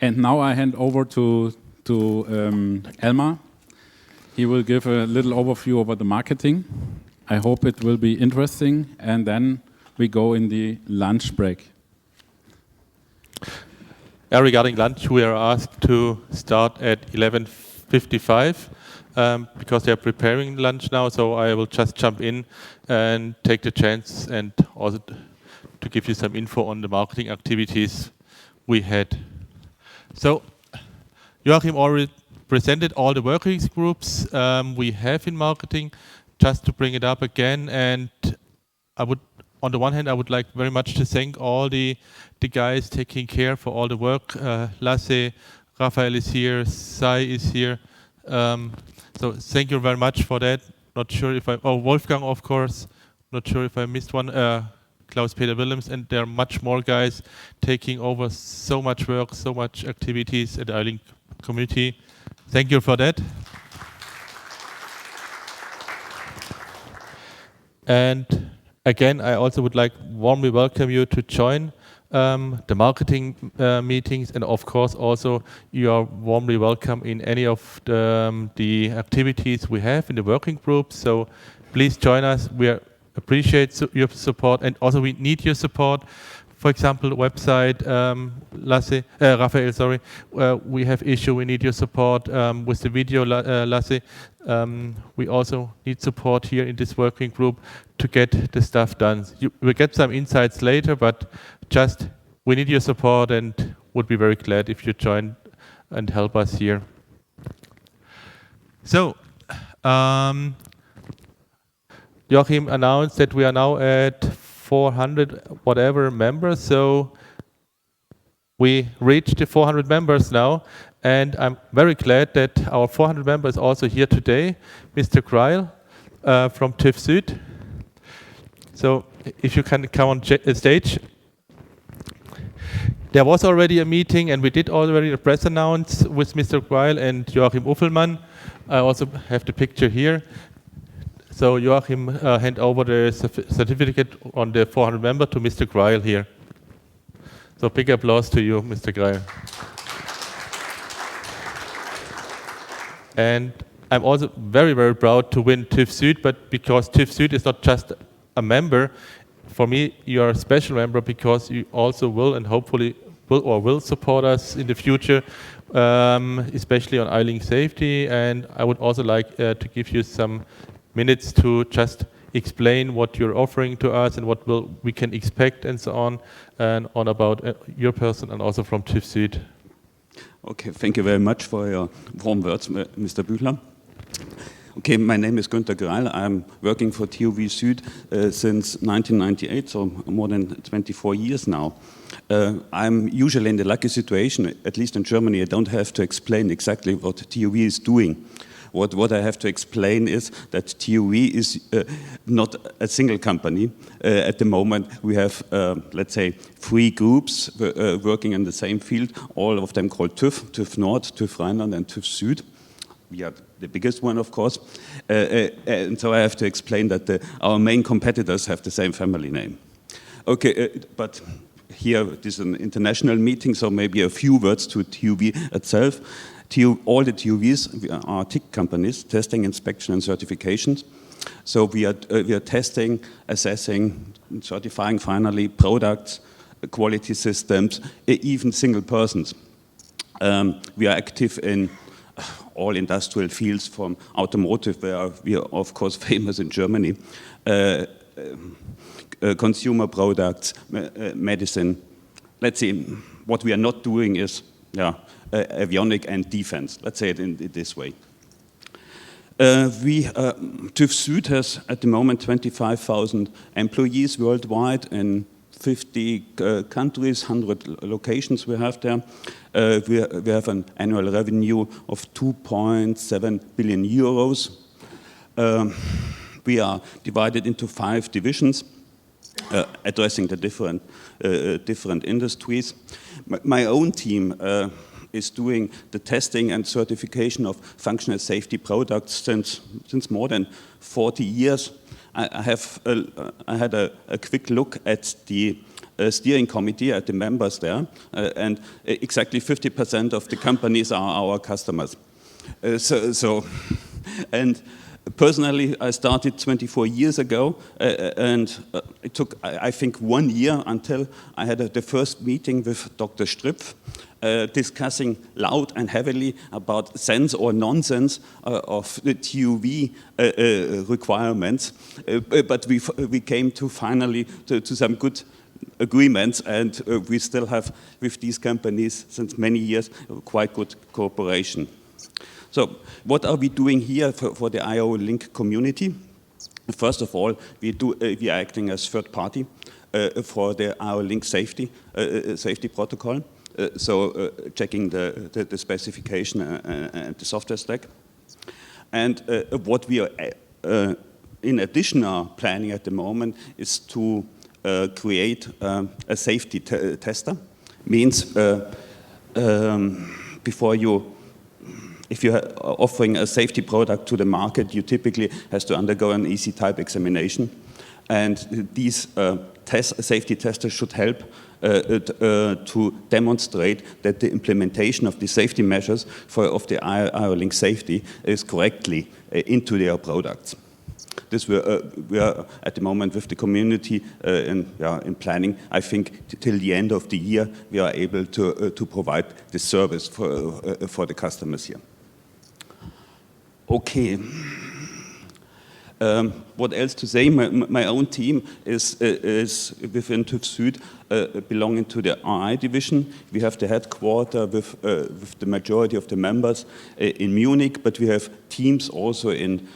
And now I hand over to Elmar. He will give a little overview about the marketing. I hope it will be interesting, and then we go in the lunch break. Regarding lunch, we are asked to start at 11:55 because they are preparing lunch now, so I will just jump in and take the chance and also to give you some info on the marketing activities we had. So Joachim already presented all the working groups we have in marketing. Just to bring it up again, and on the one hand, I would like very much to thank all the guys taking care for all the work. Lasse, Raphael is here, Sai is here. So thank you very much for that. Not sure if Wolfgang, of course. Not sure if I missed one. Klaus-Peter Willems, and there are much more guys taking over so much work, so much activities at the Eiling community. Thank you for that. And again, I also would like warmly welcome you to join the marketing meetings, and of course also you are warmly welcome in any of the activities we have in the working groups. So please join us. We appreciate your support, and also we need your support. For example, website, Raphael, sorry, we have issue. We need your support with the video, Lasse. We also need support here in this working group to get the stuff done. We'll get some insights later, but just we need your support and would be very glad if you join and help us here. So, Joachim announced that we are now at 400 whatever members, so we reached the 400 members now, and I'm very glad that our 400 members also here today. Mr. Kreil from TÜV Süd. So if you can come on stage. There was already a meeting, and we did already a press announce with Mr. Kreil and Joachim Uffelmann. I also have the picture here. So Joachim, hand over the certificate on the 400 member to Mr. Kreil here. So big applause to you, Mr. Kreil. And I'm also very, very proud to win TÜV Süd, but because TÜV Süd is not just a member, for me, you are a special member because you also will and hopefully will support us in the future, especially on Eiling safety. And I would also like to give you some minutes to just explain what you're offering to us and what we can expect and so on, and on about your person and also from TÜV Süd. Okay, thank you very much for your warm words, Mr. Büchler. Okay, my name is Günther Greil. I'm working for TÜV Süd since 1998, so more than 24 years now. I'm usually in the lucky situation, at least in Germany, I don't have to explain exactly what TÜV is doing. What I have to explain is that TÜV is not a single company. At the moment, we have, let's say, 3 groups working in the same field, all of them called TÜV, TÜV Nord, TÜV Rheinland, and TÜV Süd. We are the biggest one, of course. And so I have to explain that our main competitors have the same family name. Okay, but here this is an international meeting, so maybe a few words to TÜV itself. All the TÜVs are TIC companies, testing, inspection, and certifications. So we are testing, assessing, certifying finally products, quality systems, even single persons. We are active in all industrial fields, from automotive, where we are of course famous in Germany, consumer products, medicine. Let's see, what we are not doing is avionic and defense. Let's say it in this way. TÜV Süd has at the moment 25,000 employees worldwide in 50 countries, 100 locations we have there. We have an annual revenue of 2.7 billion euros. We are divided into 5 divisions, addressing the different industries. My own team is doing the testing and certification of functional safety products since more than 40 years. I had a quick look at the steering committee at the members there, and exactly 50% of the companies are our customers. And personally, I started 24 years ago, and it took, I think, 1 year until I had the first meeting with Dr. Stripf, discussing loud and heavily about sense or nonsense of the TÜV requirements. But we came to finally to some good agreements, and we still have with these companies since many years quite good cooperation. So what are we doing here for the IO Link community? First of all, we are acting as third party for the IO Link safety protocol. Checking the specification and the software stack. And what we are in addition are planning at the moment is to create a safety tester. Means if you are offering a safety product to the market, you typically has to undergo an EC type examination. And these safety testers should help to demonstrate that the implementation of the safety measures of the IO Link safety is correctly into their products. This we are at the moment with the community in planning. I think till the end of the year we are able to provide this service for the customers here. Okay. What else to say? My own team is within TÜV Süd belonging to the RI division. We have the headquarter with the majority of the members in Munich, but we have teams also in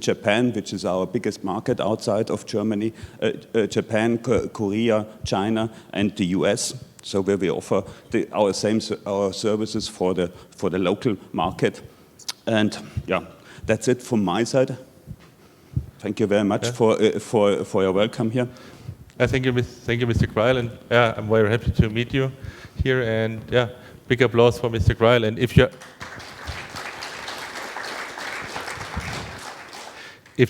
Japan, which is our biggest market outside of Germany, Japan, Korea, China, and the US. So where we offer our services for the local market. And yeah, that's it from my side. Thank you very much for your welcome here. Thank you, Mr. Greil, and I'm very happy to meet you here. And big applause for Mr. Greil. And if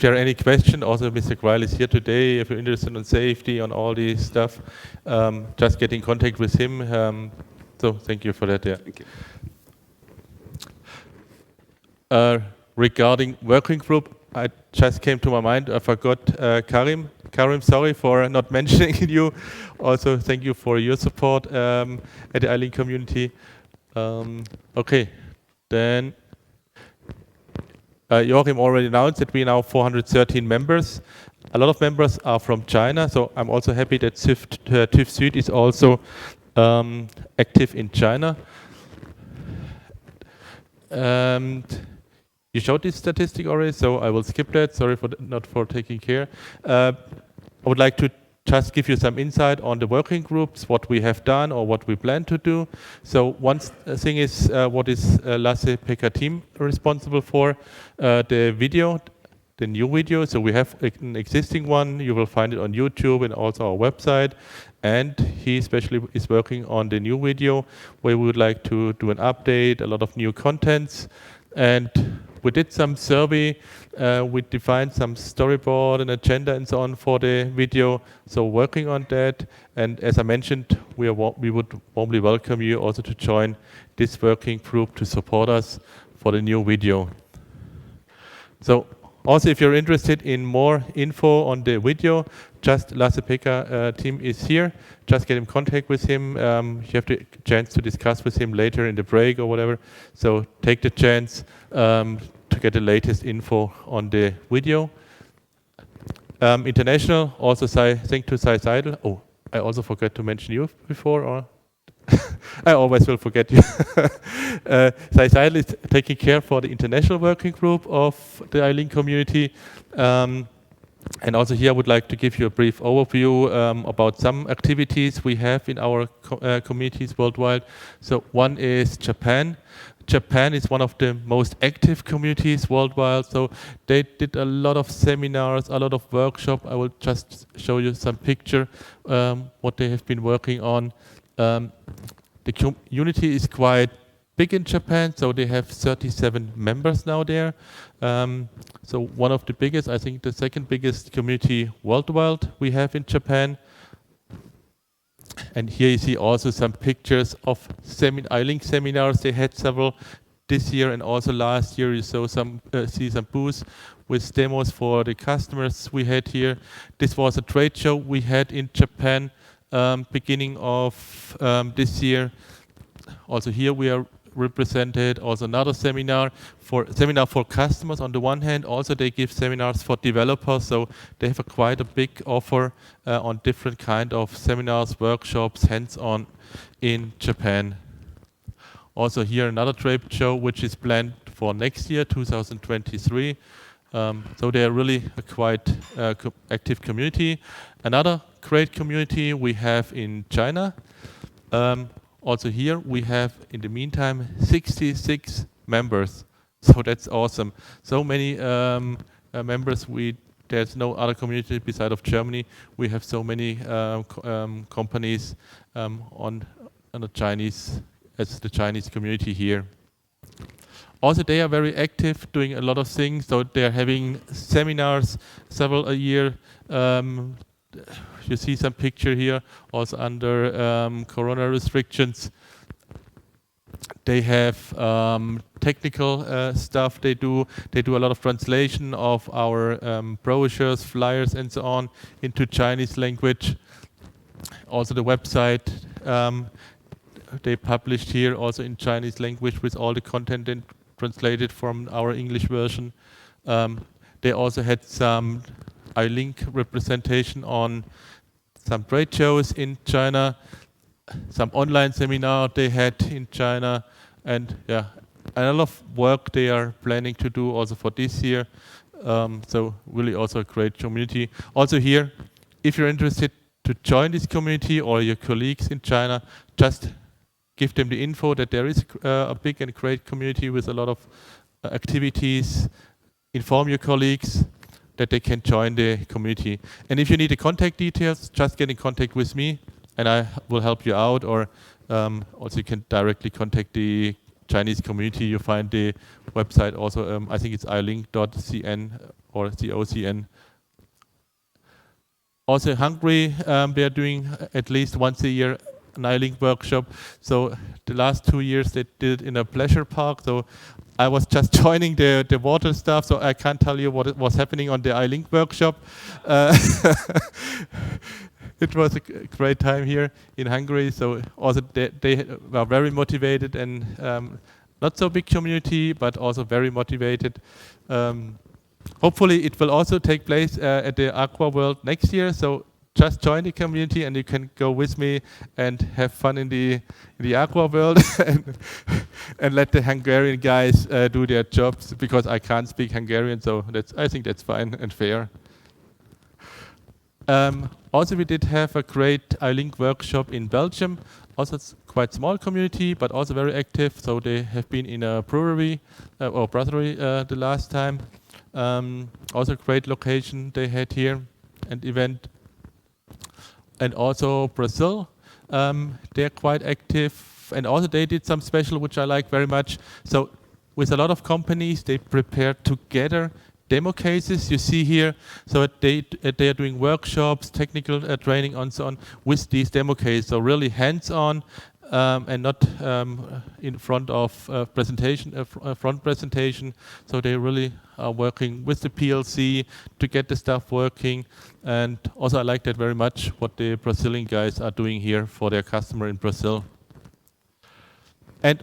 there are any questions, also Mr. Greil is here today. If you're interested in safety, on all this stuff, just get in contact with him. So thank you for that. Yeah. Thank you. Regarding working group, I just came to my mind. I forgot Karim. Karim, sorry for not mentioning you. Also, thank you for your support at the IO Link community. Okay, then Joachim already announced that we are now 413 members. A lot of members are from China, so I'm also happy that TÜV Süd is also active in China. And you showed this statistic already, so I will skip that. Sorry for not taking care. I would like to just give you some insight on the working groups, what we have done or what we plan to do. So one thing is what is Lasse Pekka team responsible for? The video, the new video. So we have an existing one. You will find it on YouTube and also our website. And he especially is working on the new video where we would like to do an update, a lot of new contents. And we did some survey, we defined some storyboard and agenda and so on for the video, so working on that. And as I mentioned, we would warmly welcome you also to join this working group to support us for the new video. So also if you're interested in more info on the video, just Lasse Pekka team is here. Just get in contact with him. You have the chance to discuss with him later in the break or whatever. So take the chance to get the latest info on the video. International, also thank to Sai Seidel. Oh, I also forgot to mention you before, or I always will forget you. Sai Seidel is taking care for the international working group of the IO Link community. And also here I would like to give you a brief overview about some activities we have in our communities worldwide. So one is Japan. Japan is one of the most active communities worldwide. So they did a lot of seminars, a lot of workshops. I will just show you some picture what they have been working on. The community is quite big in Japan, so they have 37 members now there. So one of the biggest, I think the second biggest community worldwide we have in Japan. And here you see also some pictures of iLink seminars. They had several this year and also last year. You saw see some booths with demos for the customers we had here. This was a trade show we had in Japan beginning of this year. Also here we are represented. Also another seminar for customers on the one hand. Also they give seminars for developers, so they have quite a big offer on different kind of seminars, workshops, hands-on in Japan. Also here another trade show which is planned for next year, 2023. So they are really a quite active community. Another great community we have in China. Also here we have in the meantime 66 members. So that's awesome. So many members. There's no other community beside of Germany. We have so many companies on the Chinese, as the Chinese community here. Also, they are very active, doing a lot of things. So they are having seminars, several a year. You see some picture here, also under Corona restrictions. They have technical stuff. They do a lot of translation of our brochures, flyers, and so on into Chinese language. Also, the website they published here also in Chinese language with all the content translated from our English version. They also had some iLink representation on some trade shows in China, some online seminar they had in China, and yeah, a lot of work they are planning to do also for this year. So really also a great community. Also here, if you're interested to join this community or your colleagues in China, just give them the info that there is a big and great community with a lot of activities. Inform your colleagues that they can join the community. And if you need the contact details, just get in contact with me and I will help you out. Or also you can directly contact the Chinese community. You find the website also. I think it's ilink.cn or COCN. Also in Hungary, they are doing at least once a year an iLink workshop. So the last 2 years they did it in a pleasure park. So I was just joining the water stuff, so I can't tell you what was happening on the iLink workshop. It was a great time here in Hungary. So also they were very motivated and not so big community, but also very motivated. Hopefully it will also take place at the Aqua World next year. So just join the community and you can go with me and have fun in the Aqua World and let the Hungarian guys do their jobs, because I can't speak Hungarian, so I think that's fine and fair. Also, we did have a great iLink workshop in Belgium. Also, it's quite small community, but also very active. So they have been in a brewery or brasserie the last time. Also, great location they had here, an event. And also Brazil, they're quite active, and also they did some special, which I like very much. So with a lot of companies, they prepared together demo cases. You see here, so they are doing workshops, technical training, and so on with these demo cases. So really hands-on and not in front of front presentation. So they really are working with the PLC to get the stuff working. And also I like that very much, what the Brazilian guys are doing here for their customer in Brazil. And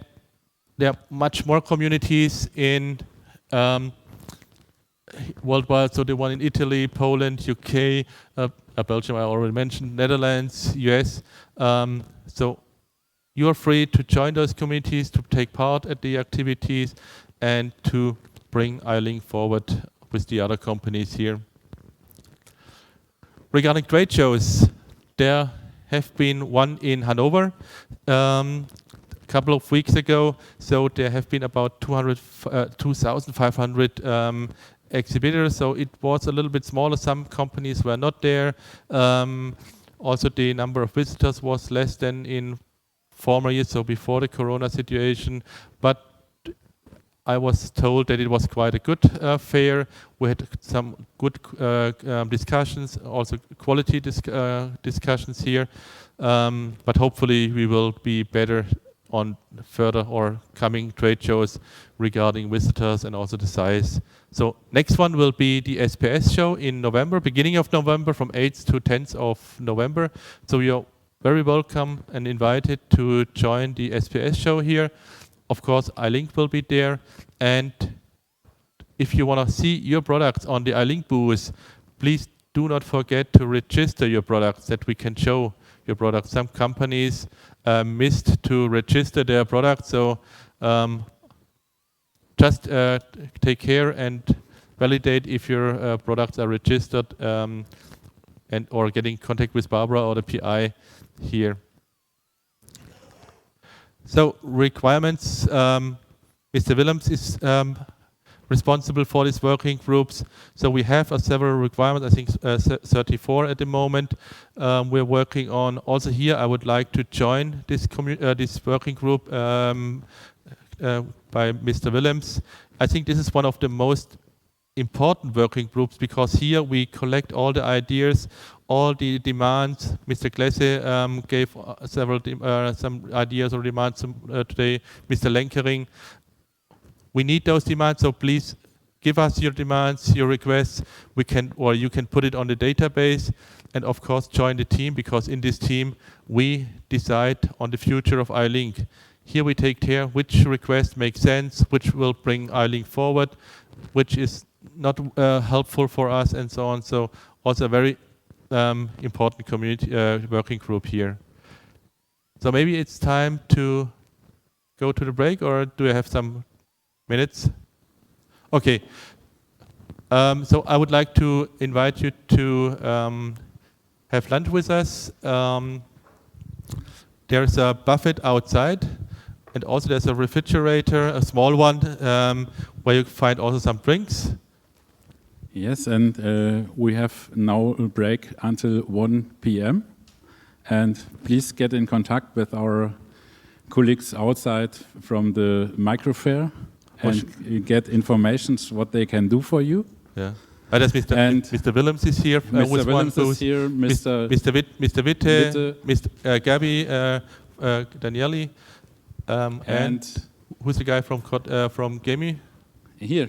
there are much more communities in worldwide. So the one in Italy, Poland, UK, Belgium I already mentioned, Netherlands, US. So you are free to join those communities, to take part at the activities, and to bring iLink forward with the other companies here. Regarding trade shows, there have been one in Hanover a couple of weeks ago. So there have been about 2,500 exhibitors. So it was a little bit smaller. Some companies were not there. Also, the number of visitors was less than in former years, so before the Corona situation. But I was told that it was quite a good fair. We had some good discussions, also quality discussions here. but hopefully we will be better on further or coming trade shows regarding visitors and also the size. So next one will be the SPS show in November, beginning of November, from 8th to 10th of November. So you're very welcome and invited to join the SPS show here. Of course, iLink will be there. And if you want to see your products on the iLink booth, please do not forget to register your products, that we can show your products. Some companies missed to register their products, so just take care and validate if your products are registered and or get in contact with Barbara or the PI here. So requirements, Mr. Willems is responsible for these working groups. So we have several requirements, I think 34 at the moment. We're working on, also here I would like to join this working group by Mr. Willems. I think this is one of the most important working groups because here we collect all the ideas, all the demands. Mr. Klesse gave several some ideas or demands today. Mr. Lenkering. We need those demands, so please give us your demands, your requests. We can, or you can put it on the database, and of course join the team, because in this team we decide on the future of iLink. Here we take care which request makes sense, which will bring iLink forward, which is not helpful for us, and so on. So also a very important community working group here. So maybe it's time to go to the break, or do I have some minutes? Okay. So I would like to invite you to have lunch with us. There's a buffet outside, and also there's a refrigerator, a small one, where you find also some drinks. Yes, and we have now a break until 1 p.m. And please get in contact with our colleagues outside from the microfair and get information what they can do for you. Yeah. That's Mr. Willems is here. Mr. Willems is here. Mr. Witte, Mr. Gabi, Danieli, and who's the guy from Gemi? Here.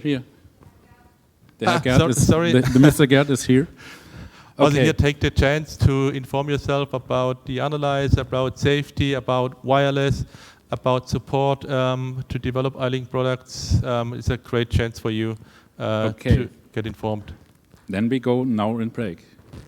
Sorry. The Mr. Gerd is here. Also here, take the chance to inform yourself about the analyze, about safety, about wireless, about support to develop iLink products. It's a great chance for you to get informed. Then we go now in break.